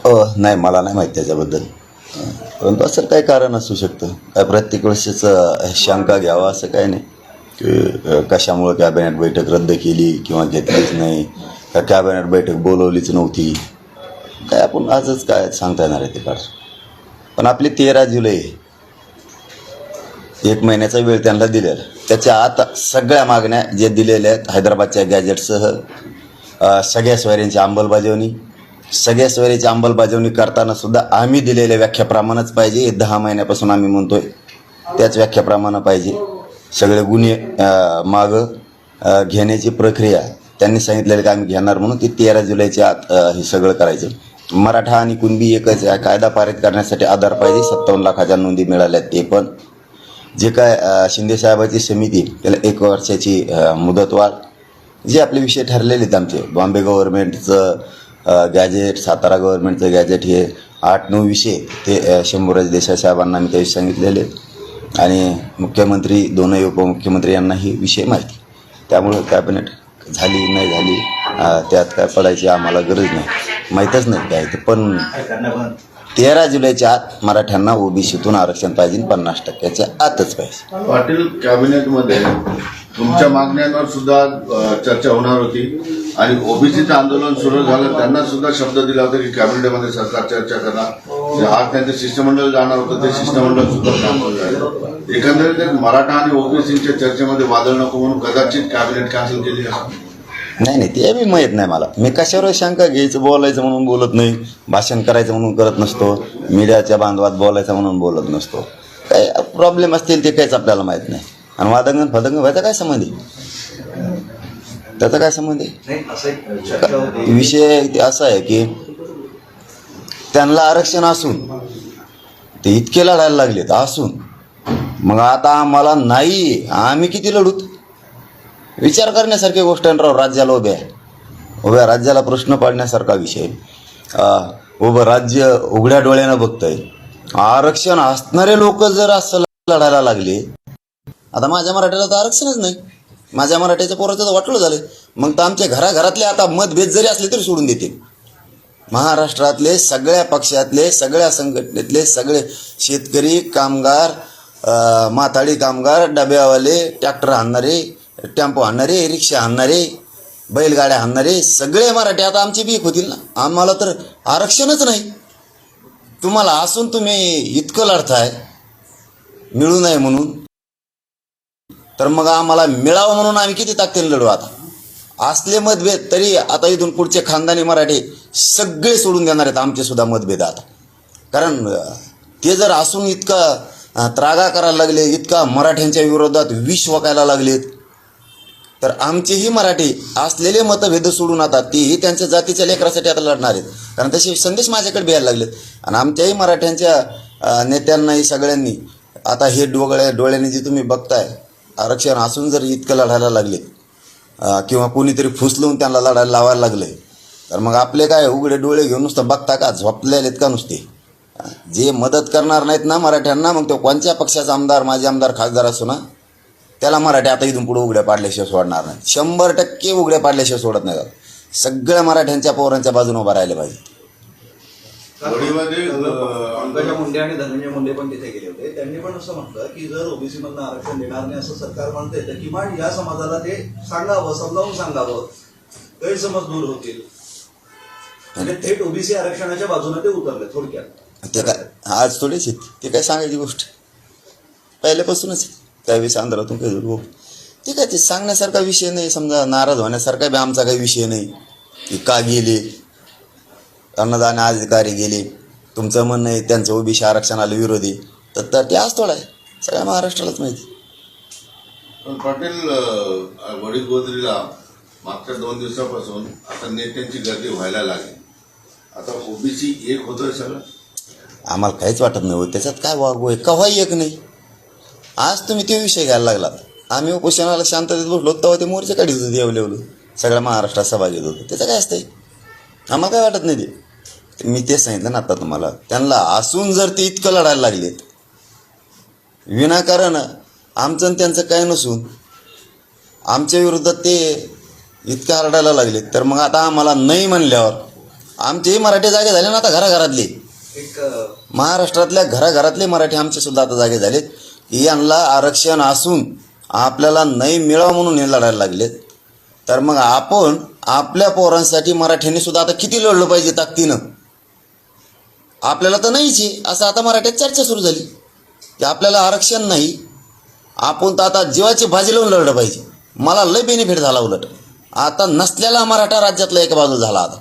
नाही, मला नाही माहीत त्याच्याबद्दल. परंतु असं काही कारण असू शकतं. काय प्रत्येक वेळेसच शंका घ्यावा असं काही नाही की कशामुळं कॅबिनेट बैठक रद्द केली किंवा घेतलीच नाही, का कॅबिनेट बैठक बोलवलीच नव्हती. काय आपण आजच काय सांगता येणार आहे ते काढ. पण आपली 13 जुलै आहे. 1 महिन्याचा वेळ त्यांना दिलेला. त्याच्या आत सगळ्या मागण्या जे दिलेल्या आहेत हैदराबादच्या गॅजेटसह सगळ्या सोयऱ्यांची अंमलबजावणी, सगळ्या सोयरीची अंमलबजावणी करताना सुद्धा आम्ही दिलेल्या व्याख्याप्रमाणेच पाहिजे. 10 महिन्यापासून आम्ही म्हणतोय त्याच व्याख्याप्रमाणे पाहिजे. सगळे गुन्हे मागं घेण्याची प्रक्रिया त्यांनी सांगितलेलं की आम्ही घेणार म्हणून ते 13 जुलैच्या आत हे सगळं करायचं. मराठा आणि कुणबी एकच आहे. कायदा पारित करण्यासाठी आधार पाहिजे. 57 लाखाच्या नोंदी मिळाल्यात. ते पण जे काय शिंदेसाहेबाची समिती त्याला 1 वर्षाची मुदतवाढ, जे आपले विषय ठरलेले आहेत आमचे. बॉम्बे गव्हर्नमेंटचं गॅजेट, सातारा गव्हर्नमेंटचं गॅजेट, हे 8-9 विषय ते शंभूराज देसाई साहेबांना मी त्यावेळी सांगितलेले आणि मुख्यमंत्री, दोनही उपमुख्यमंत्री यांनाही विषय माहिती. त्यामुळं कॅबिनेट झाली नाही झाली त्यात काय पडायची आम्हाला गरज नाही, माहीतच नाही काय ते. पण 13 जुलैच्या आत मराठ्यांना ओबीसीतून आरक्षण पाहिजे, 50% आतच पाहिजे. पाटील, कॅबिनेटमध्ये तुमच्या मागण्यांवर सुद्धा चर्चा होणार होती आणि ओबीसीचं आंदोलन सुरू झालं, त्यांना सुद्धा शब्द दिला होता की कॅबिनेटमध्ये सरकार चर्चा करणार. आज त्यांचं शिष्टमंडळ जाणार होतं, ते शिष्टमंडळ सुद्धा कॅन्सल झालं. एकंदरीत मराठा आणि ओबीसीच्या चर्चेमध्ये वादळ नको म्हणून कदाचित कॅबिनेट कॅन्सल केली असं. नाही, ते बी माहीत नाही मला. मी कशावर शंका घ्यायचं, बोलायचं म्हणून बोलत नाही, भाषण करायचं म्हणून करत नसतो, मीडियाच्या बांधवात बोलायचं म्हणून बोलत नसतो. काय प्रॉब्लेम असतील ते काहीच आपल्याला माहीत नाही. आणि वादंगण फदंग व्हायचा काय संबंध आहे? त्याचा काय संबंध आहे? विषय असा आहे की त्यांना आरक्षण असून ते इतके लढायला लागलेत असून मग आता आम्हाला नाही, आम्ही किती लढूत? विचार करण्यासारखी गोष्ट आहे राव. राज्याला उभ्या राज्याला प्रश्न पाडण्यासारखा विषय. उभं राज्य उघड्या डोळ्यानं बघतंय. आरक्षण असणारे लोक जर असं लढायला लागले, आता माझ्या मराठ्याला तर आरक्षणच नाही, माझ्या मराठ्याच्या पोराचं तर वाटलं झालं, मग तर आमच्या घराघरातले आता मतभेद जरी असले तरी सोडून देतील. महाराष्ट्रातले सगळ्या पक्षातले, सगळ्या संघटनेतले सगळे शेतकरी, कामगार, माथाडी कामगार, डब्यावाले, ट्रॅक्टर आणणारे, टेम्पो आणणारे, रिक्षा आणणारे, बैलगाड्या आणणारे सगळे मराठी आता आमचे बीक होतील ना. आम्हाला तर आरक्षणच नाही. तुम्हाला असून तुम्ही इतकं लढताय मिळू नये म्हणून, तर मग आम्हाला मिळावं म्हणून आम्ही किती ताकदीने लढू. आता असले मतभेद तरी आता इथून पुढचे खानदानी मराठी सगळे सोडून देणार आहेत आमचे सुद्धा मतभेद आता. कारण ते जर असून इतका त्रागा करायला लागले, इतका मराठ्यांच्या विरोधात विष वकायला लागलेत, तर आमचेही मराठी असलेले मतभेद सोडून आता तेही त्यांच्या जातीच्या लेकरासाठी आता लढणार आहेत. कारण तसे संदेश माझ्याकडे द्यायला लागलेत. आणि आमच्याही मराठ्यांच्या नेत्यांनाही सगळ्यांनी आता हे डोळ्याने जे तुम्ही बघताय, आरक्षण असून जर इतकं लढायला लागले किंवा कोणीतरी फुसलवून त्यांना लढायला लावायला लागले, तर मग आपले काय उघडे डोळे घेऊन नुसतं बघता का, झोपलेले आहेत का नुसते? जे मदत करणार नाहीत ना मराठ्यांना, मग तो कोणत्या पक्षाचा आमदार, माजी आमदार, खासदार असो ना, त्याला मराठी आता इथून पुढे उघड्या पाडल्याशिवाय सोडणार नाही. 100% उघड्या पाडल्याशिवाय सोडत नाही. सगळ्या मराठ्यांच्या पोरांच्या बाजूने उभा राहिले पाहिजे. पंकजा मुंडे आणि धनंजय मुंडे पण तिथे गेले होते. त्यांनी पण असं म्हटलं की जर ओबीसी मधनं आरक्षण देणार नाही असं सरकार म्हणते, तर किमान या समाजाला ते सांगावं, समजावून सांगावं, गैरसमज दूर होतील. म्हणजे थेट ओबीसी आरक्षणाच्या बाजूने ते उतरले थोडक्यात. ते काय आज थोडेच आहेत, ते काय सांगायची गोष्ट पहिल्यापासूनच. त्यावेळेस आंध्रातून काही ते काय ते सांगण्यासारखा विषय नाही. समजा नाराज होण्यासारखा बी आमचा काही विषय नाही की का गेले अन्नदान अधिकारी गेले, तुमचं म्हणणं आहे त्यांचं ओबीसी आरक्षणाला विरोधी, तर ते आज थोडा आहे, सगळ्या महाराष्ट्रालाच माहिती. पाटील, वडीलगोदरीला मागच्या 2 दिवसापासून आता नेत्यांची गर्दी व्हायला लागली. आता ओबीसी एक होतोय सगळं. आम्हाला काहीच वाटत नाही त्याच्यात काय वागू केव्हाही एक नाही. आज तुम्ही ते विषय घ्यायला लागलात. आम्ही उपोषणाला शांततेत बसलो तेव्हा ते मोर्चे काढीत होते, एवढं सगळ्या महाराष्ट्रात सभा घेत होतं. त्याचं काय असतंय, आम्हाला काय वाटत नाही ते. मी तेच सांगितलं ना आता तुम्हाला, त्यांना असून जर ते इतकं लढायला लागलेत विनाकारण, आमचं आणि त्यांचं काय नसून आमच्या विरोधात ते इतकं हरडायला लागलेत, तर मग आता आम्हाला नाही म्हणल्यावर आमचेही मराठी जागे झाले ना आता घराघरातले. एक महाराष्ट्रातल्या घराघरातले मराठी आमचे सुद्धा आता जागे झालेत. यांना आरक्षण असून आपल्याला नाही मिळावं म्हणून हे लढायला लागलेत. तर मग आपण आपल्या पोरांसाठी मराठ्यांनी सुद्धा आता किती लढलं पाहिजे ताकदीनं. आपल्याला तर नाहीच आहे असं आता मराठ्यात चर्चा सुरू झाली की आपल्याला आरक्षण नाही. आपण तर आता जीवाची भाजी लावून लढलं पाहिजे. मला लय बेनिफिट झाला उलट. आता नसलेला मराठा राज्यातला एक बाजू झाला आता.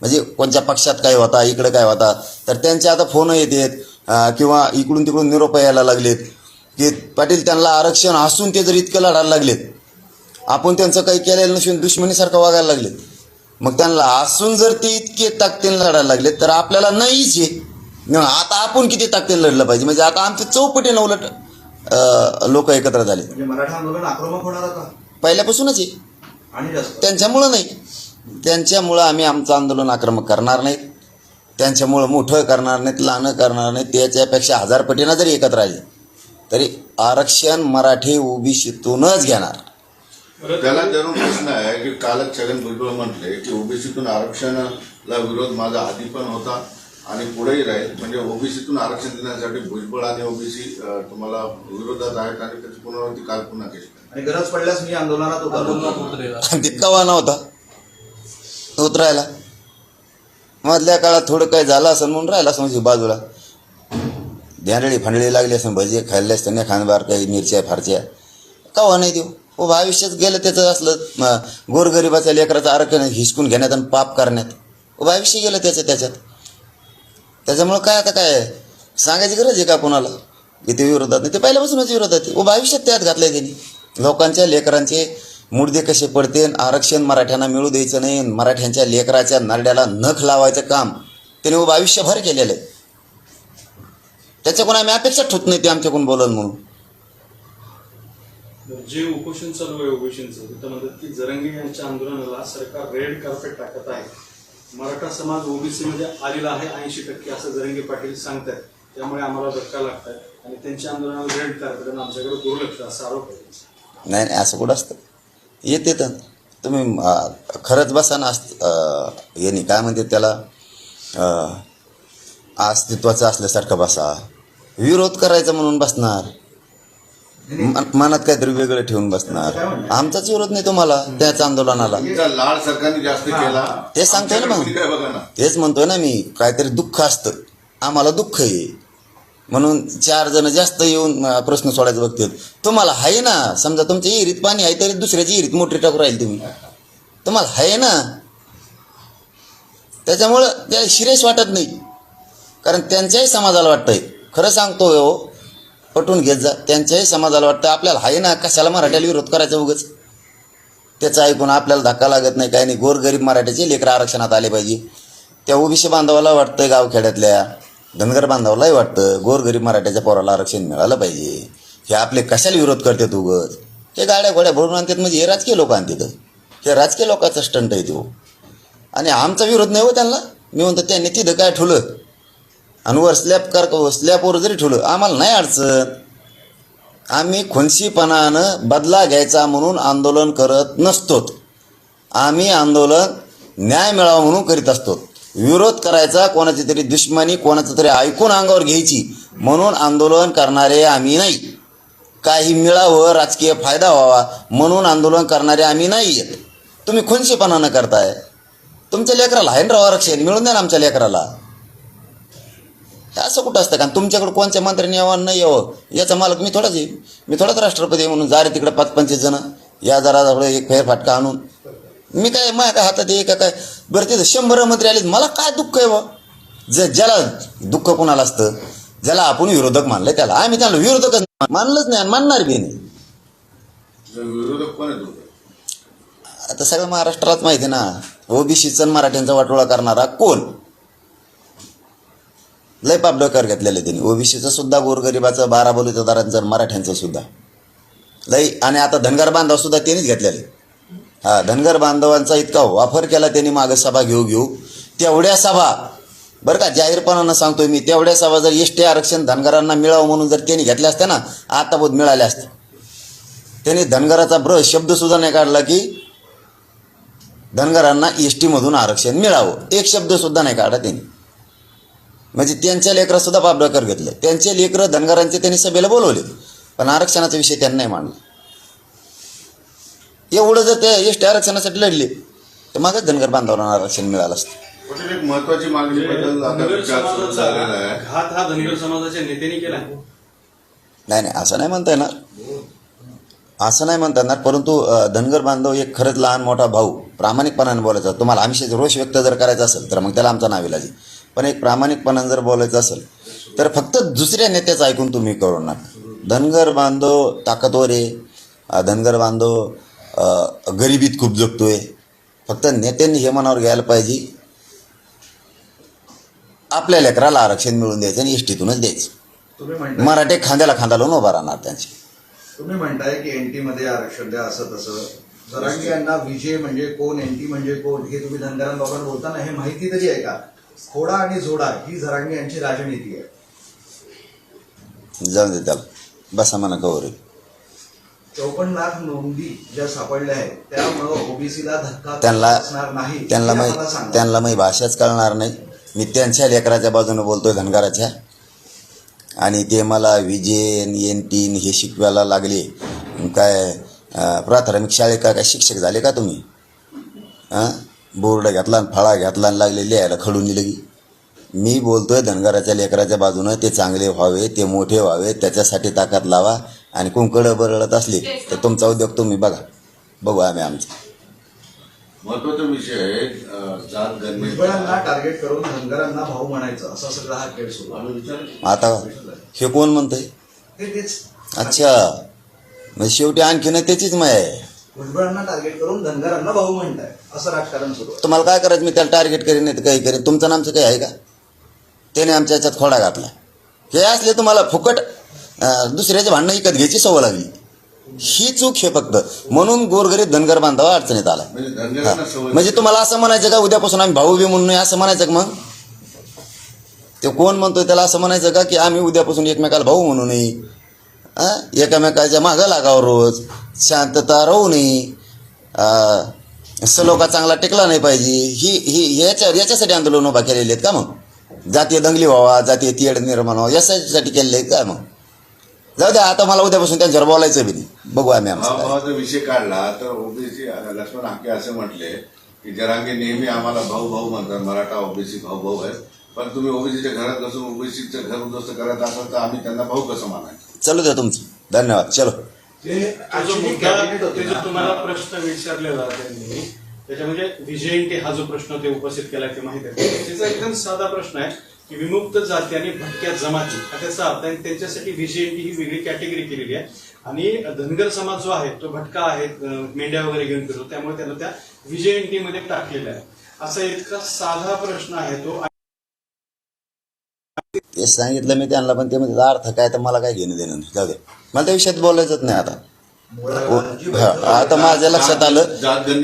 म्हणजे कोणत्या पक्षात काय होता इकडं काय होता तर त्यांचे आता फोन येतात किंवा इकडून तिकडून निरोप यायला लागलेत की पाटील त्यांना आरक्षण असून ते जर इतकं लढायला लागलेत आपण त्यांचं काही केलेलं नसून दुश्मनीसारखं वागायला लागलेत. मग त्यांना असून जर ते इतके ताकदीने लढायला लागलेत तर आपल्याला नाहीच आहे. मग आता आपण किती ताकदीने लढलं पाहिजे. म्हणजे आता आमचे चौपटीनं उलट लोक एकत्र झाले. म्हणजे मराठा आंदोलन आक्रमक होणार आता पहिल्यापासूनच आहे. आणि जास्त त्यांच्यामुळं नाही. त्यांच्यामुळं आम्ही आमचं आंदोलन आक्रमक करणार नाहीत. त्यांच्यामुळं मोठं करणार नाहीत लहानं करणार नाहीत. त्याच्यापेक्षा 1000 पटीनं जरी एकत्र राहिले तरी आरक्षण मराठी ओबीसीतूनच घेणार. त्याला धरून प्रश्न आहे की कालच छगन भुजबळ म्हटले की ओबीसीतून आरक्षणाला विरोध माझा आधी पण होता आणि पुढेही राहील. म्हणजे ओबीसीतून आरक्षण देण्यासाठी भुजबळ आणि ओबीसी तुम्हाला विरोधात आहेत आणि त्याची पुनरावृत्ती काल पुन्हा केली. आणि गरज पडल्यास मी आंदोलनात उतरलो. ते कवा नव्हता उतरायला. मधल्या काळात थोडं काय झालं असं म्हणून राहिला असं म्हणजे बाजूला ध्यानळी फांडळी लागली असं भजी खाल्ले असताना खानबार काही मिरच्या फारच्या कवा नाही देऊ. आयुष्यात गेलं त्याचं असलं गोरगरिबाच्या लेकराचं आरक्षण हिसकून घेण्यात आणि पाप करण्यात आयुष्य गेलं त्याच्यात. त्याच्यामुळं काय आता काय सांगायची गरज आहे का कोणाला की ते विरोधात नाही. ते पहिल्यापासूनच विरोधात आहे. आयुष्यात त्यात घातलंय त्यांनी. लोकांच्या लेकरांचे मुडदे कसे पडते आरक्षण मराठ्यांना मिळू द्यायचं नाही. मराठ्यांच्या लेकराच्या नारड्याला नख लावायचं काम त्याने आयुष्यभर केलेलं आहे. त्याच्याकडून आम्ही अपेक्षा ठेवत नाही ते आमच्याकडून बोलत म्हणून. जे उपोषण चालू आहे ओबीसीचं तिथं म्हणतात की जरंगे यांच्या आंदोलनाला सरकार रेड कार्पेट टाकत आहे. मराठा समाज ओबीसी मध्ये आलेला आहे 80% असं जरंगे पाटील सांगतात. त्यामुळे आम्हाला धक्का लागतात आणि त्यांच्या आंदोलनाला रेड कार्पेट आणि आमच्याकडे दुर्लक्ष असा आरोप आहे. नाही असं कुठं असतं. येते तर तुम्ही खरंच बसा ना यांनी काय म्हणते त्याला अस्तित्वाचं असल्यासारखं बसा. विरोध करायचा म्हणून बसणार मनात काहीतरी वेगळं ठेवून बसणार. आमचाच विरोध नाही तुम्हाला त्याच आंदोलनाला. तुमचा लाड सरकारने जास्त केला ते सांगतोय ना मग. काय बघा ना तेच म्हणतोय ना मी. काहीतरी दुःख असतं आम्हाला दुःख आहे म्हणून 4 जण जास्त येऊन प्रश्न सोडायचं बघतात. तुम्हाला आहे ना समजा तुमच्या विहिरीत पाणी आहे तरी दुसऱ्याची विहिरीत मोठी टाकून राहील तुम्ही. तुम्हाला आहे ना त्याच्यामुळं त्याला शिरेश वाटत नाही. कारण त्यांच्याही समाजाला वाटतंय. खरं सांगतो हो पटवून घेत जा. त्यांच्याही समाजाला वाटतं आपल्याला आहे ना कशाला मराठ्याला विरोध करायचा उगाच. त्याचं ऐकून आपल्याला धक्का लागत नाही काही नाही. गोरगरीब मराठ्याचे लेकरं आरक्षणात आले पाहिजे. त्या ओबीसी बांधवाला वाटतं गावखेड्यातल्या धनगर बांधवालाही वाटतं गोरगरीब मराठ्याच्या पोराला आरक्षण मिळालं पाहिजे. हे आपले कशाला विरोध करतात उगाच. हे गाड्या घोड्या भरून आणतात म्हणजे हे राजकीय लोक आणतात. हे राजकीय लोकांचा स्टंट आहे तो. आणि आमचा विरोध नाही हो त्यांना. मी म्हणतो त्यांनी तिथं काय ठेवलं आणि वर स्लॅपवर जरी ठेवलं आम्हाला नाही अडचण. आम्ही खुनशीपणानं बदला घ्यायचा म्हणून आंदोलन करत नसतो. आम्ही आंदोलन न्याय मिळावा म्हणून करीत असतो. विरोध करायचा कोणाची तरी दुश्मनी कोणाचं तरी ऐकून अंगावर घ्यायची म्हणून आंदोलन करणारे आम्ही नाही. काही मिळावं राजकीय फायदा व्हावा म्हणून आंदोलन करणारे आम्ही नाही आहेत. तुम्ही खुनशीपणानं करताय. तुमच्या लेकराला आहे ना राव आरक्षण मिळून द्या ना आमच्या लेकराला. हे असं कुठं असतं का तुमच्याकडे कोणत्या मंत्र्यांनी यावं नाही यावं याचा मालक मी थोडाच आहे. मी थोडाच राष्ट्रपती आहे म्हणून जा रे तिकडे 5-25 जण या जरा थोडं एक फेरफाटका आणून मी काय माझ्या काय हातात आहे का काय. बरं तिथं 100 मंत्री आले मला काय दुःख आहे बा. ज्याला दुःख कोणाला असतं ज्याला आपण विरोधक मानलंय त्याला आम्ही त्याला विरोधकच मानलंच नाही आणि मानणार बी नाही. विरोधक कोण आहे आता सगळं महाराष्ट्रालाच माहिती आहे ना. ओबीसीचा मराठ्यांचा वाटोळा करणारा कोण. लय पाप डोक्यावर घेतलेलं त्यांनी. ओबीसीचं सुद्धा गोरगरिबाचं 12 बलुतेदारांचं मराठ्यांचं सुद्धा लय. आणि आता धनगर बांधव सुद्धा त्यांनीच घेतलेले. हा धनगर बांधवांचा इतका वापर केला त्यांनी मागं सभा घेऊ तेवढ्या सभा बरं का जाहीरपणानं सांगतोय मी तेवढ्या सभा जर एसटी आरक्षण धनगरांना मिळावं म्हणून जर त्यांनी घेतल्या असत्या ना आता बहुत मिळाल्या असत्या. त्यांनी धनगराचा शब्द सुद्धा नाही काढला की धनगरांना एस टीमधून आरक्षण मिळावं. एक शब्द सुद्धा नाही काढा त्यांनी. म्हणजे त्यांच्या लेकरं सुद्धा बापडाकर घेतले. त्यांचे लेकरं धनगरांचे त्यांनी सभेला बोलवले, पण आरक्षणाचा विषय त्यांनी नाही मांडला. एवढं जर ते एस टी आरक्षणासाठी लढले तर मागच धनगर बांधवांना आरक्षण मिळालं असतं. पण एक महत्वाची मागणी बद्दल आता धनगर विचार सुरू झालेला समाजाचा आहे. घात हा धनगर समाजाच्या नेत्यांनी केला. नाही नाही असं नाही म्हणता येणार, असं नाही म्हणता येणार. परंतु धनगर बांधव एक खरंच लहान मोठा भाऊ प्रामाणिकपणाने बोलायचा. तुम्हाला आमिष रोष व्यक्त जर करायचा असेल तर मग त्याला आमचा नाविलाज आहे. पण एक प्रामाणिकपणाने जर बोलायचं असेल तर फक्त दुसऱ्या नेत्याचं ऐकून तुम्ही करू नका. धनगर बांधव ताकदवर आहे, धनगर बांधव गरिबीत खूप जगतोय. फक्त नेत्यांनी हे मनावर घ्यायला पाहिजे, आपल्या लेकराला आरक्षण मिळवून द्यायचं आणि एस टीतूनच द्यायचं. तुम्ही म्हणताय मराठे खांद्याला खांदा लावून उभा राहणार त्यांचे. तुम्ही म्हणताय की एनटी मध्ये आरक्षण द्या असं तसं. जरांगे यांना विजय म्हणजे कोण, एनटी म्हणजे कोण हे तुम्ही धनगरांबाबत बोलताना हे माहिती तरी आहे का? खोडा आणि जोडा ही जरांगे यांची राजनीती आहे. जाऊन दे त्याला, बसा म्हणा कवर. 54 लाख नोंदी ज्या सापडल्या आहेत त्यामुळं ओबीसीला धक्का त्यांना असणार नाही त्यांना हे माही आम्हाला सांगा. त्यांना माही भाषाच कळणार नाही. मी त्यांच्या लेकराच्या बाजूने बोलतोय धनगराच्या, आणि ते मला विजयन एनटीन हे शिकवायला लागले. काय प्राथमिक शाळेत काय शिक्षक झाले का तुम्ही? बोर्ड घेतला आणि फळा घेतला आणि लागले लिहायला खडून दिलं की. मी बोलतोय धनगराच्या लेकराच्या बाजूनं. ते चांगले व्हावे, ते मोठे व्हावे, त्याच्यासाठी ताकद लावा. आणि कुंकडं बरळत असली तर तुमचा उद्योग तुम्ही बघू आम्ही आमचा. महत्वाचा विषय आहे जात भुजबळांना गणनेचा. टार्गेट करून धनगरांना भाऊ म्हणायचं असा सगळा हा खेळ सुरू आहे. आता हे कोण म्हणतंय? तेच अच्छा, म्हणजे शेवटी आणखीन त्याचीच माय आहे. भुजबळांना टार्गेट करून धनगरांना भाऊ म्हणताय असं राजकारण सुरू आहे. तुम्हाला काय करायचं? मी त्याला टार्गेट करीन नाही तर काही करीन. तुमचं नामचं काही आहे का? त्याने आमच्या याच्यात खोडा घातला. हे असले तुम्हाला फुकट दुसऱ्याचे भांडणं विकत घ्यायची सवय लागली. ही चूक हे फक्त. म्हणून गोरगरीब धनगर बांधवा अडचणीत आला. म्हणजे धनगरांना सवय. म्हणजे तुम्हाला असं म्हणायचं का उद्यापासून आम्ही भाऊ बी म्हणून नाही असं म्हणायचं का? मग ते कोण म्हणतोय त्याला असं म्हणायचं का की आम्ही उद्यापासून एकमेकाला भाऊ म्हणू नये, एकामेकाच्या मागं लागावं, रोज शांतता राहू नये, सलोखा चांगला टिकला नाही पाहिजे. ही याच्यासाठी आंदोलन उभा केलेले आहेत का? मग जातीय दंगली व्हावा, जातीय तीड निर्माण व्हावा यासाठी केलेले आहेत का? मग जाऊ द्या, आता मला उद्यापासून त्यांच्यावर बोलायचं बी नाही. बघू आम्ही आमचं काय. भावाचा विषय काढला तर ओबीसी लक्ष्मण हाके असे म्हटले की जरांगे नेहमी आम्हाला भाऊ भाऊ म्हणतात, मराठा ओबीसी भाऊ भाऊ आहेत, पण तुम्ही ओबीसीच्या घरात बसून ओबीसीचं घर उद्ध्वस्त करत असाल तर आम्ही त्यांना भाऊ कसं मानायचं? चलू द्या तुमचं. धन्यवाद. चलो. ते तो जो actually मुद्दा, cabinet होते ते जो ना. तुम्हाला प्रश्न विचारलेला त्यांनी त्याच्यामध्ये विजयंती हा जो प्रश्न ते उपस्थित केला ते माहिती आहे. त्याचा एकदम साधा प्रश्न आहे की विमुक्त जाती आणि भटक्या जमाती हा त्याचा अर्थ आहे. त्यांच्यासाठी विजयंती ही वेगळी कॅटेगरी केलेली आहे. आणि धनगर समाज जो आहे तो भटका आहे, मेंढ्या वगैरे घेऊन फिरतो, त्यामुळे त्याला त्या विजयंतीमध्ये टाकलेला आहे. असा इतका साधा प्रश्न आहे तो. ते सांगितलं मी त्यांना, पण ते म्हणजे अर्थ काय तर मला काय घेणं देणं नाही. जाऊ दे, मला त्या विषयात बोलायचंच नाही आता. आता माझ्या लक्षात आलं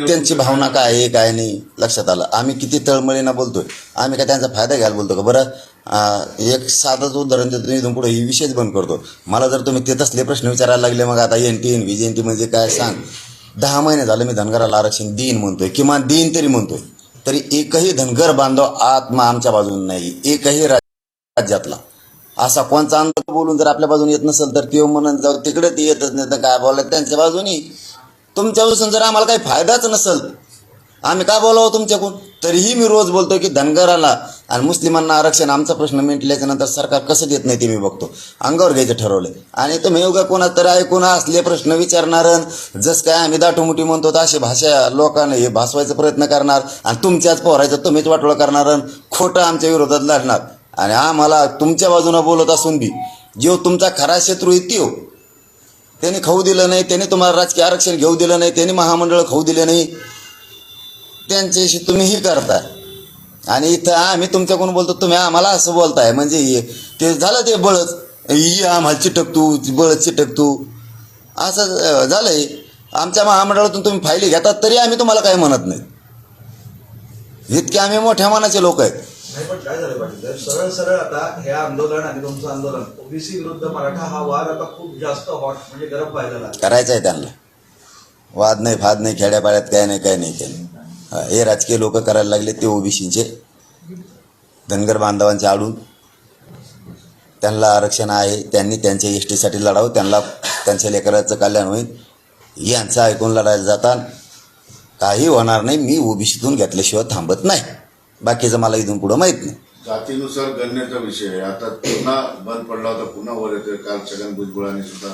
त्यांची भावना काय आहे काय नाही लक्षात आलं. आम्ही किती तळमळीनं बोलतोय. आम्ही काय त्यांचा फायदा घ्यायला बोलतो का? बरं, एक साधंच उदाहरण देतो. इथून पुढे ही विषयच बंद करतो. मला जर तुम्ही ते तसले प्रश्न विचारायला लागले, मग आता एनटी विजयंती म्हणजे काय सांग. 10 महिने झालं मी धनगराला आरक्षण देईन म्हणतोय, किमान देईन तरी म्हणतोय, तरी एकही धनगर बांधव आत्मा आमच्या बाजूने नाही. एकही राज्यातला असा कोणचा अंदाज बोलून जर आपल्या बाजूने येत नसेल तर किंवा म्हणून जाऊ तिकडे ते येतच नाही तर काय बोलायचं त्यांच्या बाजूनी. तुमच्यापासून जर आम्हाला काही फायदाच नसेल, आम्ही काय बोलावं तुमच्याकडून? तरीही मी रोज बोलतो की धनगराला आणि मुस्लिमांना आरक्षण आमचा प्रश्न मिटल्याच्या नंतर सरकार कसं देत नाही ते मी बघतो. अंगावर घ्यायचं ठरवलंय. आणि तुम्ही योगा कोणा तरी ऐकून असले प्रश्न विचारणार, जस काय आम्ही दाटोमुटी म्हणतो अशी भाषा लोकांना हे भासवायचा प्रयत्न करणार आणि तुमच्याच पोरायचं तुम्हीच वाटोळं करणार, खोटं आमच्या विरोधात लढणार. आणि आम्हाला तुमच्या बाजूने बोलत असून बी जो तुमचा खरा शत्रू आहे त्यो, त्यांनी खाऊ दिलं नाही, त्यांनी तुम्हाला राजकीय आरक्षण घेऊ दिलं नाही, त्यांनी महामंडळ खाऊ दिले नाही, त्यांच्याशी तुम्हीही करताय. आणि इथं आम्ही तुमच्याकडून बोलतो, तुम्ही आम्हाला असं बोलताय. म्हणजे ते झालं ते बळच, आम्हाला चिटकतू बळच चिटकतू असं झालंय. आमच्या महामंडळातून तुम्ही फायली घेतात तरी आम्ही तुम्हाला काही म्हणत नाही. इतके आम्ही मोठ्या मनाचे लोक आहेत. नाही, पण काय झालं पाहिजे सरळ सरळ आता हे आंदोलन आणि तुमचं आंदोलन ओबीसी विरुद्ध मराठा हा वाद आता खूप जास्त हॉट म्हणजे गरम व्हायला लागला. करायचं आहे त्यांना. वाद नाही फाद नाही, खेड्यापाड्यात काय नाही काय नाही केलं. हे राजकीय लोक करायला लागले ते ओबीसीचे धनगर बांधवांचे आडून त्यांना आरक्षण आहे, त्यांनी त्यांच्या एसटीसाठी लढावं, त्यांना त्यांच्या लेकराचं कल्याण होईल यांचं ऐकून लढायला जातात. काही होणार नाही. मी ओबीसीतून घेतल्याशिवाय थांबत नाही. बाकीचं मला इथून पुढं माहीत नाही. जातीनुसार गणनेचा विषय आहे. आता पुन्हा बंद पडला होता, पुन्हा वर येतोय. काल छगन भुजबळांनी सुद्धा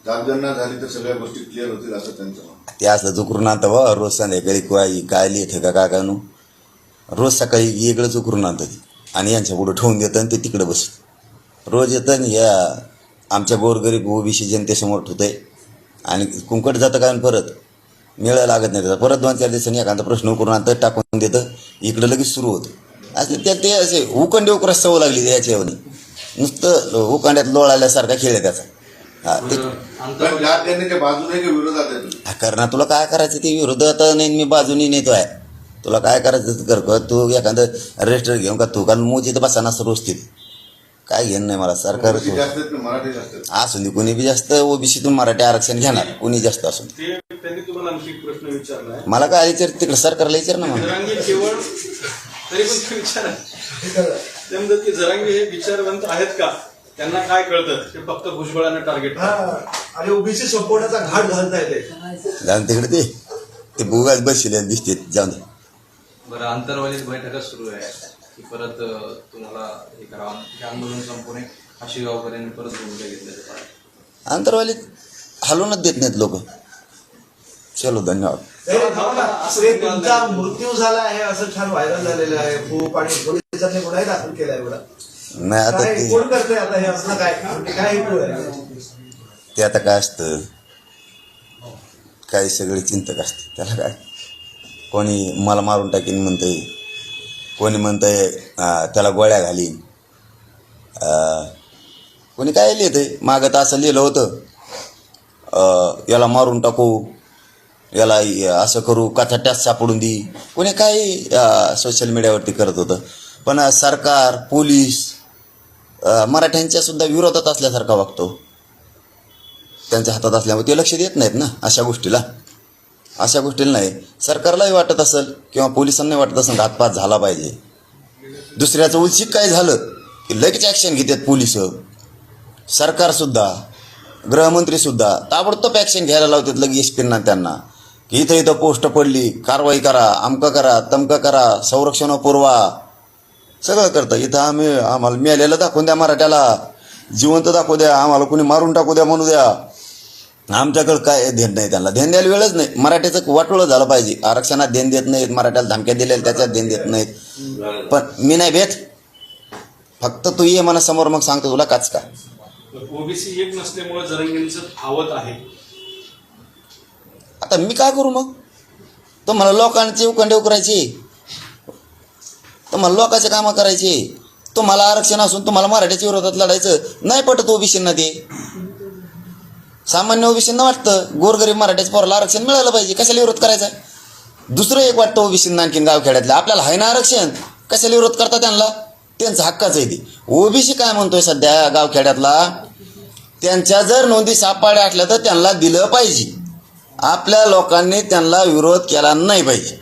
जातगणना झाली तर सगळ्या गोष्टी क्लिअर होतील असं त्यांचं म्हणणं. ते असं चुकरून आणतं व रोज संध्याकाळी काय लिहिते का काय कानू रोज सकाळी वेगळं चुकरून आणतं ते आणि यांच्या पुढं ठेवून देतं आणि ते तिकडं बसतं. रोज येतं आणि या आमच्या गोरगरीब ओबीसी जनतेसमोर ठेवतंय आणि कुंकट जातं काय परत मिळायला लागत नाही. त्याचा परत 2-4 दिवसांनी एखादा प्रश्न करून आणतं, टाकून देतं, इकडं लगेच सुरू होतं. असं ते असे उकंडे उकरास सवय लागली याच्यावर. नुसतं उकांड्यात लोळाल्यासारखा खेळ आहे त्याचा. हा ते पण जात गणनेच्या बाजूने की विरोधात आहे तुम्ही? करणार. तुला काय करायचं ते विरोधात नाही, मी बाजूनी नेतो आहे. तुला काय करायचं ते कर. तू एखादं रजिस्टर घेऊन का तू कारण मोजी तर बसा ना रोज तिथे काय घेणं नाही मला. सरकार ओबीसी जास्त आहेत की मराठी जास्त आहेत? असून दे कुणी बी जास्त ओबीसीतून मराठी आरक्षण घेणार कुणी जास्त असून दे. ते त्यांनी तुम्हाला आणखी एक प्रश्न विचारला आहे. मला काय विचार तिकडे सरकारला विचार ना मला. जरांगे केवळ तरी पण ते विचार ते म्हणतात की जरांगे हे विचारवंत आहेत का, त्यांना काय कळतं, ते फक्त भुजबळांना टार्गेट आणि ओबीसी संपवण्याचा घाट घालताय ते. जाऊन तिकडे ते बुगाच बसले दिसते जाऊन दे. बरं, आंतरवालीत बैठका सुरू आहे की परत तुम्हाला हे करावं, हे आंदोलन संपवणे अशी गावकऱ्यांनी परत भूमिका घेतल्याचं पाहिजे. आंतरवालीत हलवूनच देत नाहीत लोक. चलो धन्यवाद. ते तुमचा मृत्यू झाला आहे असं छान व्हायरल झालेलं आहे खूप आणि पोलिसांनी गुन्हाही दाखल केलाय बघा. नाही आता काय ते कोण करतंय आता हे असलं काय काय हेतू आहे? ते आता काय असतं काही सगळे चिंतक असते. त्याला काय कोणी मला मारून टाकीन म्हणतंय, कोणी म्हणतंय त्याला गोळ्या घालीन, कोणी काय लिहितंय. मागं तर असं लिहिलं होतं याला मारून टाकू, याला असं करू, कथा टॅस सापडून दे, कोणी काही सोशल मीडियावरती करत होतं. पण सरकार पोलीस मराठ्यांच्या सुद्धा विरोधात असल्यासारखा वागतो. त्यांच्या हातात असल्यामुळे ते लक्ष देत नाहीत ना अशा गोष्टीला. अशा गोष्टीला नाही. सरकारलाही वाटत असेल किंवा पोलिसांनाही वाटत असेल घातपात झाला पाहिजे. दुसऱ्याचं उलशीत काय झालं की लगेच ॲक्शन घेतात पोलिस, सरकारसुद्धा, गृहमंत्रीसुद्धा ताबडतोब ॲक्शन घ्यायला लावतात लगेच एसपींना त्यांना की इथं इथं पोस्ट पडली, कारवाई करा, अमकं करा, तमकं करा, संरक्षण पुरवा, सगळं करतं. इथं आम्हाला मेलेलं दाखवून द्या, मराठ्याला जिवंत दाखवू द्या, आम्हाला कोणी मारून टाकू द्या म्हणू द्या. आमच्याकडं काय ध्यान नाही, त्यांना ध्यान द्यायला वेळच नाही. मराठ्याचं वाटोळं झालं पाहिजे. आरक्षणात ध्यान देत नाहीत, मराठ्याला धमक्या दिलेल्या त्याच्यात ध्यान देत नाहीत. पण मी नाही भेट, फक्त तू ये मला समोर, मग सांगतो तुला काच का. ओबीसी एक नसल्यामुळे जरांगेंचं धावत आहे. आता मी काय करू मग. तुम्हाला लोकांचे उकंडे उकरायचे, तुम्हाला लोकांचे कामं करायचे, तुम्हाला आरक्षण असून तुम्हाला मराठ्याच्या विरोधात लढायचं नाही पटत ओबीसींना. ते सामान्य ओबीसींना वाटतं गोरगरीब मराठ्याच्या पोराला आरक्षण मिळालं पाहिजे, कशाला विरोध करायचा. दुसरं एक वाटतं ओबीसींना आणखीन गावखेड्यातलं आपल्याला आहे ना आरक्षण, कशाला विरोध करता त्यांना, त्यांचं हक्काचं आहे ते. ओबीसी काय म्हणतोय सध्या गावखेड्यातला, त्यांच्या जर नोंदी सापड्या असल्या तर त्यांना दिलं पाहिजे. आपल्या लोकांनी त्यांना विरोध केला नाही पाहिजे.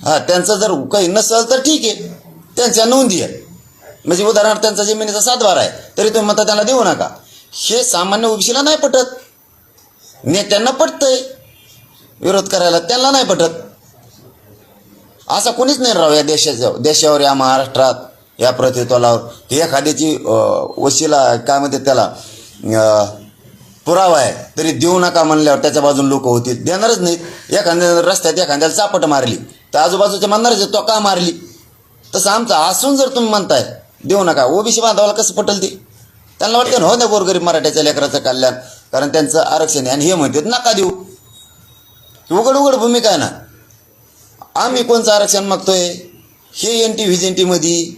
हां, त्यांचं जर काही नसेल तर ठीक आहे, त्यांच्या नोंदी आहे. म्हणजे उदाहरणार्थ त्यांचा जमिनीचा 7 आहे तरी तुम्ही म्हणता त्यांना देऊ नका. हे सामान्य ओबीसीला नाही पटत. नेत्यांना पटतंय विरोध करायला, त्यांना नाही पटत. असा कोणीच नाही राव या देशावर, या महाराष्ट्रात, या प्रतित्वालावर की एखाद्याची वशिला काय म्हणते त्याला पुरावा आहे तरी देऊ नका म्हणल्यावर त्याच्या बाजून लोक होतील, देणारच नाहीत. एखाद्या रस्त्यात एखाद्याला चापट मारली तर आजूबाजूच्या म्हणणारच तो का मारली. तसं आमचं असून जर तुम्ही म्हणताय देऊ नका, ओबीसी बांधवाला कसं पटेल ते. त्यांना वाटतं ना हो ना गोरगरीब मराठ्याच्या लेकराचं कल्याण, कारण त्यांचं आरक्षण आहे. आणि हे म्हणतात नका देऊ, उघड उघड भूमिका आहे ना. आम्ही कोणचं आरक्षण मागतोय, हे एनटी व्हिजेंटीमध्ये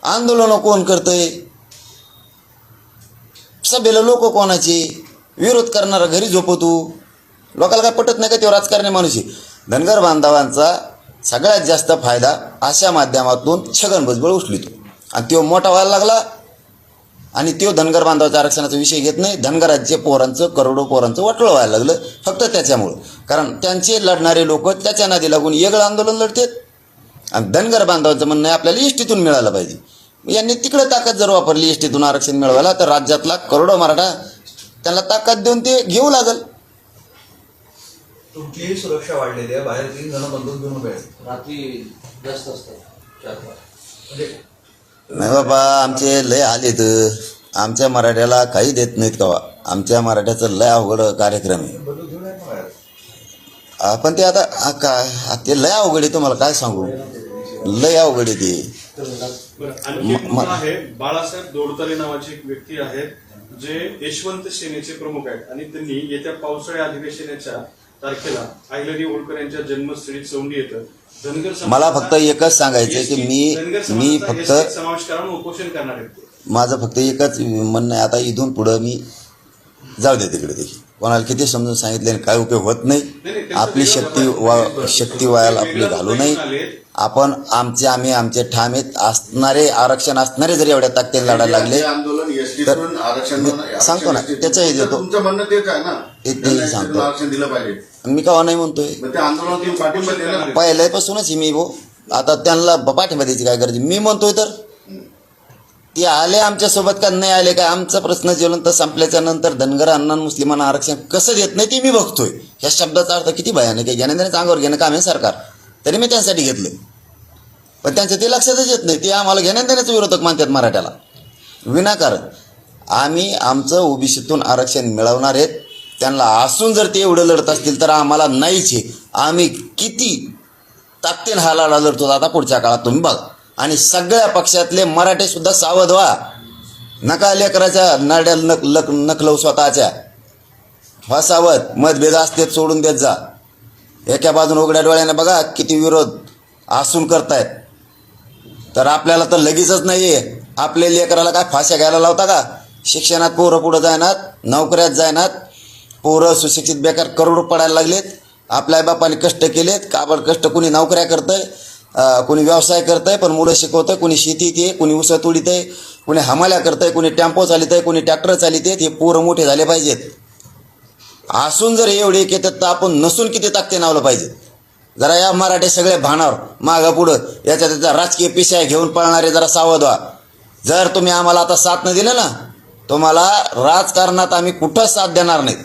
आंदोलनं कोण करतंय, सभेला लोक कोणाचे, विरोध करणारा घरी झोपवतो. लोकांना काय पटत नाही का तेव्हा राजकारणी माणूस आहे. धनगर बांधवांचा सगळ्यात जास्त फायदा अशा माध्यमातून छगन भुजबळ उचलितो आणि तो मोठा व्हायला लागला आणि तो धनगर बांधवाच्या आरक्षणाचा विषय घेत नाही. धनगरांचे पोरांचं करोडो पोरांचं वाटलं व्हायला लागलं फक्त त्याच्यामुळं. कारण त्यांचे लढणारे लोक त्याच्या नादी लागून वेगळं आंदोलन लढतात आणि धनगर बांधवांचं म्हणणं आहे आपल्याला एसटीतून मिळालं पाहिजे. यांनी तिकडे ताकद जर वापरली एसटीतून आरक्षण मिळवायला तर राज्यातला करोडो मराठा त्यांना ताकद देऊन ते घेऊ लागल. तुमचीही सुरक्षा वाढलेली आहे, बाहेर 3 जण बंदूक घेऊन उभे आहेत. रात्री जास्त असतात 4 म्हणजे नाही बाबा, आमचे लय आलेत. आमच्या मराठ्याला काही देत नाहीत का? आमच्या मराठ्याचं लय अवघड कार्यक्रम आहे. बंदूक घेऊन आहेत ना बाहेर. आपण ते आता काय ते लय अवघड आहे, तुम्हाला काय सांगू, लय अवघड आहे ते. बरं, आणखी एक मुद्दा आहे. बाळासाहेब दोडतले नावाचे एक व्यक्ती आहेत जे यशवंत सेनेचे प्रमुख आहेत आणि त्यांनी येत्या पावसाळी अधिवेशनाच्या तारखेला अहिल्यादेवी होळकर यांच्या जन्मस्थळी चौंडी येतं धनगर समाजाचा मला फक्त एकच सांगायचं की धनगर मी समाजाचा फक्त एसटी समावेश करून उपोषण करणार आहेत ते. माझं फक्त एकच म्हणणं आहे, आता इथून पुढं मी जाऊ दे तिकडे. ते कोणाला किती समजून सांगितले काय उपयोग होत नाही. आपली शक्ती वायाला आपली घालू नाही. आपण आम्ही आमचे ठामेत असणारे आरक्षण असणारे जरी एवढ्या ताकदीने लढायला लागले हे आंदोलन एसटीतून आरक्षण सांगतो ना, त्याचंही देतो. तुमचं म्हणणं तेच आहे ना, तेही त्यांना सांगतो. एसटीतून आरक्षण दिलं पाहिजे. मी का नाही म्हणतोय, मग त्या आंदोलनात तुम्ही पाठिंबा देणार. पहिल्यापासूनच मी आता त्यांना पाठिंबा द्यायची काय गरज. मी म्हणतोय तर ते आले आमच्यासोबत का नाही आले काय, आमचा प्रश्न ज्वलंत संपल्याच्या नंतर धनगर अण्णा मुस्लिमांना आरक्षण कसं देत नाही ते मी बघतोय. ह्या शब्दाचा अर्थ किती भयानक आहे. घेण्यादेण्याचं अंगावर घेणं काम आहे सरकार, तरी मी त्यांच्यासाठी घेतलं. पण त्यांचं ते लक्षातच येत नाही. ते आम्हाला घेण्यादेण्याचं विरोधक मानतात मराठ्याला विनाकारण. आम्ही आमचं ओबीसीतून आरक्षण मिळवणार आहेत. त्यांना असून जर ते एवढं लढत असतील तर आम्हाला नाहीच आहे. आम्ही किती ताकदीने हा लढा लढतो आता पुढच्या काळात तुम्ही बघा. आणि सगळ्या पक्षातले मराठे सुद्धा सावध व्हा. नका लेकराच्या नाड्या नकलव स्वतःच्या. व्हा सावध. मतभेद असते सोडून देत जा. एका बाजून उघड्या डोळ्याने बघा किती विरोध असून करतायत. तर आपल्याला तर लगेचच नाही आहे. आपल्या लेकराला काय फाश्या घ्यायला लावता का? शिक्षणात पोरं पुढं जायनात, नोकऱ्यात जायनात, पोरं सुशिक्षित बेकार करोड पडायला लागलेत. आपल्या बापाने कष्ट केलेत, काबड कष्ट. कुणी नोकऱ्या करतंय, कुणी व्यवसाय करतंय, पण मुलं शिकवतंय, कुणी शेतीत आहे, कुणी ऊस तोडीत आहे, कुणी हमाल्या करतंय, कुणी टेम्पो चालित आहे, कुणी ट्रॅक्टर चालित आहेत. हे पोरं मोठे झाले पाहिजेत. असून जर एवढे येतात तर आपण नसून किती ताकदीने नावलं पाहिजे. जरा या मराठे सगळे भानावर मागं पुढं याच्या त्याचा राजकीय पिशा घेऊन पळणारे जरा सावध व्हा. जर तुम्ही आम्हाला आता साथ न दिलं ना, तुम्हाला राजकारणात आम्ही कुठं साथ देणार नाहीत.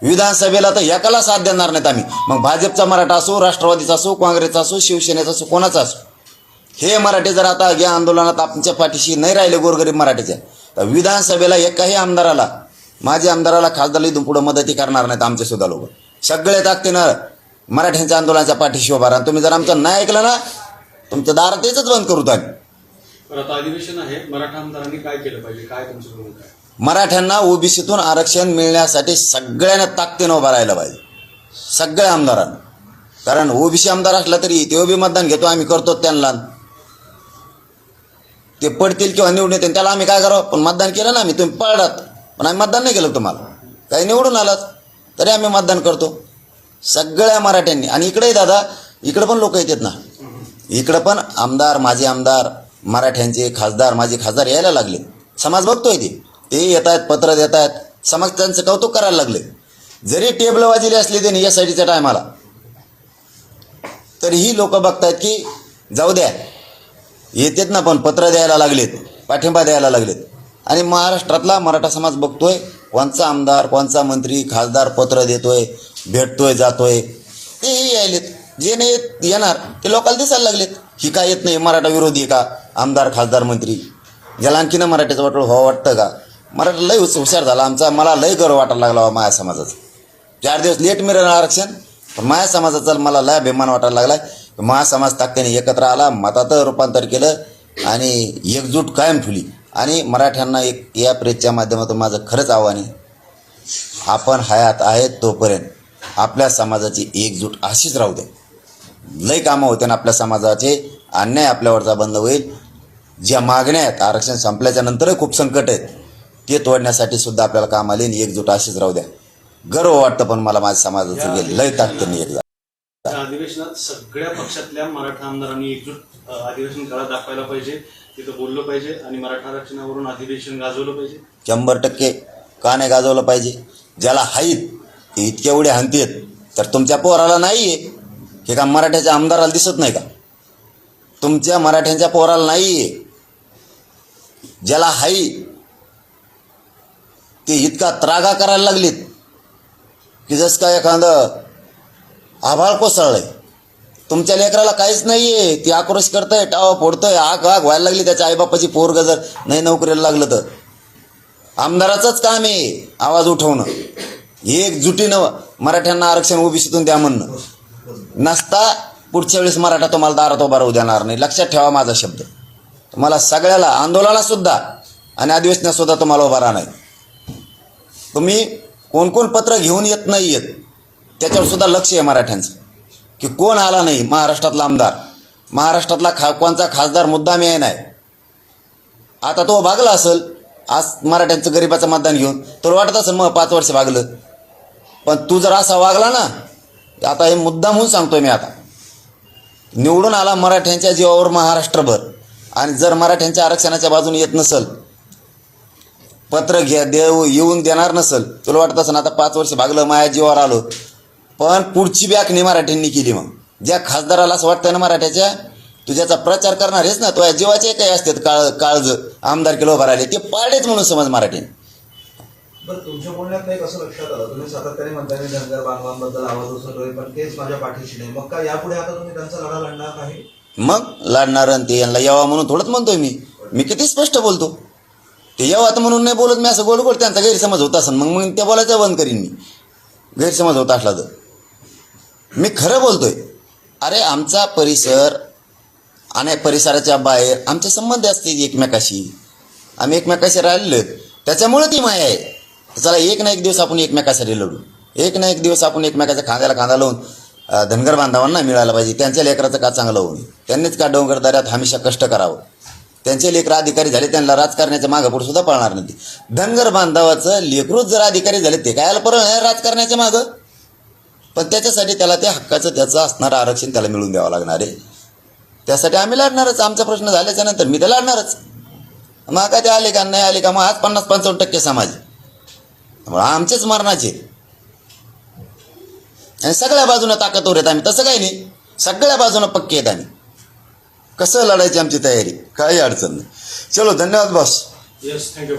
विधानसभेला तर एकाला साथ देणार नाहीत आम्ही. मग भाजपचा मराठा असो, राष्ट्रवादीचा असो, काँग्रेसचा असो, शिवसेनेचा असो, कोणाचा असो. हे मराठे जर आता या आंदोलनात आमच्या पाठीशी नाही राहिले गोरगरीब मराठीच्या, तर विधानसभेला एकाही आमदाराला, माझ्या आमदाराला, खासदार इथून पुढे मदती करणार नाहीत आमचे सुद्धा लोक. सगळे ताकदीनं मराठ्यांच्या आंदोलनाच्या पाठीशी उभा राहा. तुम्ही जर आमचं नाही ऐकलं ना, तुमच्या दारात तेच बंद करू आम्ही. बरं, आता अधिवेशन आहे. मराठा आमदारांनी काय केलं पाहिजे, काय तुमचं भूमिका आहे? मराठ्यांना ओबीसीतून आरक्षण मिळण्यासाठी सगळ्यांना ताकदीनं उभा राहायला पाहिजे, सगळ्या आमदारांना. कारण ओबीसी आमदार असला तरी ते बी मतदान घेतो आम्ही, करतो त्यांना. ते पडतील किंवा निवडून येतील त्याला आम्ही काय करावं. पण मतदान केलं ना आम्ही, तुम्ही पळलात पण आम्ही मतदान नाही केलं. तुम्हाला काही निवडून आलात तरी आम्ही मतदान करतो सगळ्या मराठ्यांनी. आणि इकडे दादा, इकडे पण लोक येतात ना, इकडं पण आमदार, माझे आमदार, मराठ्यांचे खासदार, माझे खासदार यायला लागले. समाज बघतोय ते येत आहेत, पत्र देत आहेत, समाज त्यांचं कौतुक करायला लागले. जरी टेबल वाजली असली त्यांनी या साईडच्या टायमाला, तरीही लोक बघतायत की जाऊ द्या, येतात ना, पण पत्र द्यायला लागलेत, पाठिंबा द्यायला लागलेत. आणि महाराष्ट्रातला मराठा समाज बघतोय कोणचा आमदार, कोणचा मंत्री, खासदार पत्र देतोय, भेटतोय, जातोय. तेही यायलेत. जे नाही येणार ते लोकांना दिसायला लागलेत. ही काय येत नाही, मराठा विरोधी का आमदार, खासदार, मंत्री. ज्याला आणखीन मराठ्याचं वाटलं व्हावं वाटतं का? मराठा लय हुशार झाला आमचा. मला लय गर्व वाटायला लागला माझ्या समाजाचा. 4 दिवस लेट मिळालं आरक्षण, पण माझ्या समाजाचा मला लय अभिमान वाटायला लागलाय. माझा समाज ताकदीने एकत्र आला, मतात रूपांतर केलं आणि एकजूट कायम ठेवली. आणि मराठ्यांना एक या प्रेसच्या माध्यमातून माझं खरंच आव्हान आहे, आपण हयात आहेत तोपर्यंत आपल्या समाजाची एकजूट अशीच राहू द्या. लय कामं होते ना आपल्या समाजाचे, अन्याय आपल्यावरचा बंद होईल. ज्या मागण्या आहेत आरक्षण संपल्याच्या नंतरही खूप संकट आहेत, ते तोडण्यासाठी सुद्धा आपल्याला काम आले. आणि एकजूट अशीच राहू द्या. गर्व वाटतं पण मला माझ्या समाजाचं गेलं लय ताकदीने एकदा. या अधिवेशनात सगळ्या पक्षातल्या मराठा आमदारांनी एकजूट अधिवेशन काळात दाखवायला पाहिजे. तिथं बोललं पाहिजे आणि मराठा आरक्षणावरून अधिवेशन गाजवलं पाहिजे. 100% का नाही गाजवलं पाहिजे? ज्याला हाईत ते इतके एवढे हाणतेत, तर तुमच्या पोराला नाही आहे हे का मराठ्याच्या आमदाराला दिसत नाही का? तुमच्या मराठ्यांच्या पोराला नाही आहे. ज्याला हाई ते इतका त्रागा करायला लागलीत की जसं काय एखादं आभाळ कोसळलंय. तुमच्या लेकराला काहीच नाही आहे. ती आक्रोश करतंय, टावा फोडतंय, आग व्हायला लागली. त्याच्या आईबापाची पोरग जर नाही नोकरीला लागलं तर आमदाराचंच काम आहे आवाज उठवणं, एकजुटीनं मराठ्यांना आरक्षण ओबीसीतून द्या म्हणणं. नसता पुढच्या वेळेस मराठा तुम्हाला दारात उभा राहू देणार नाही. लक्षात ठेवा माझा शब्द. तुम्हाला सगळ्याला, आंदोलनाला सुद्धा आणि अधिवेशनात सुद्धा तुम्हाला उभा राहणार. तुम्ही कोण कोण पत्र घेऊन येत नाही येत त्याच्यावर सुद्धा लक्ष आहे मराठ्यांचं की कोण आला नाही. महाराष्ट्रातला आमदार, महाराष्ट्रातला कोणचा खासदार मुद्दाम आहे नाही. आता तो भागला असेल आज मराठ्यांचं गरिबाचं मतदान घेऊन, तुला वाटत असेल मग 5 वर्ष भागलं. पण तू जर असा वागला ना, आता हे मुद्दाम म्हणून सांगतोय मी, आता निवडून आला मराठ्यांच्या जीवावर महाराष्ट्रभर आणि जर मराठ्यांच्या आरक्षणाच्या बाजूने येत नसल, पत्र येऊन देणार नसल, तुला वाटत असेल आता 5 वर्ष भागलं माझ्या जीवावर आलो. पण पुढची बॅकनी मराठ्यांनी केली. मग ज्या खासदाराला असं वाटतं ना मराठ्याच्या, तू ज्याचा प्रचार करणार आहेस ना, तो जीवाचे काही असतात काळज आमदार किलो उभा राहिले ते पाडेच म्हणून समज मराठीने. बरं, तुमच्या बोलण्यात एक असं लक्षात आलं, तुम्ही सातत्याने म्हणताय मी धनगर बांधवांबद्दल आवाज उचलतोय पण तेच माझ्या पाठीशी नाही. मग काय यापुढे आता तुम्ही त्यांचा लढा लढणार नाही? मग लढणार आणि ते यांना यावा म्हणून थोडंच म्हणतोय मी किती स्पष्ट बोलतो. ते यावात म्हणून नाही बोलत मी, असं गोड गोड त्यांचा गैरसमज होत असेल मग ते बोलायचं बंद करीन मी. गैरसमज होत असला तर मी खरं बोलतोय. अरे आमचा परिसर आणि परिसराच्या बाहेर आमचे संबंध असतील एकमेकाशी, आम्ही एकमेकाशी राहिलेलो, त्याच्यामुळे ती माया आहे. चला एक ना एक दिवस आपण एकमेकासाठी लढू, एक ना एक दिवस आपण एकमेकाच्या खांद्याला खांदा लावून धनगर बांधवांना मिळायला पाहिजे. त्यांच्या लेकराचं का चांगलं होऊन, त्यांनीच का डोंगर दऱ्यात हमेशा कष्ट करावं. त्यांचे लेकर अधिकारी झाले, त्यांना राजकारणाच्या मागं पुढे सुद्धा पळणार नाही. धनगर बांधवाचं लेकरूच जर अधिकारी झाले ते काय परत राजकारणाच्या मागं. पण त्याच्यासाठी त्याला त्या हक्काचं त्याचं असणारं आरक्षण त्याला मिळून द्यावं लागणार आहे. त्यासाठी आम्ही लढणारच. आमचा प्रश्न झाल्याच्या नंतर मी तर लढणारच. मग काय ते आले का नाही आले का, मग आज 50-55% समाज त्यामुळे आमचेच मरणाचे. आणि सगळ्या बाजूनं ताकदवर आहेत आम्ही, तसं काही नाही. सगळ्या बाजूनं पक्के आहेत आम्ही. कसं लढायची आमची तयारी, काही अडचण नाही. चलो, धन्यवाद बॉस. Yes, thank you.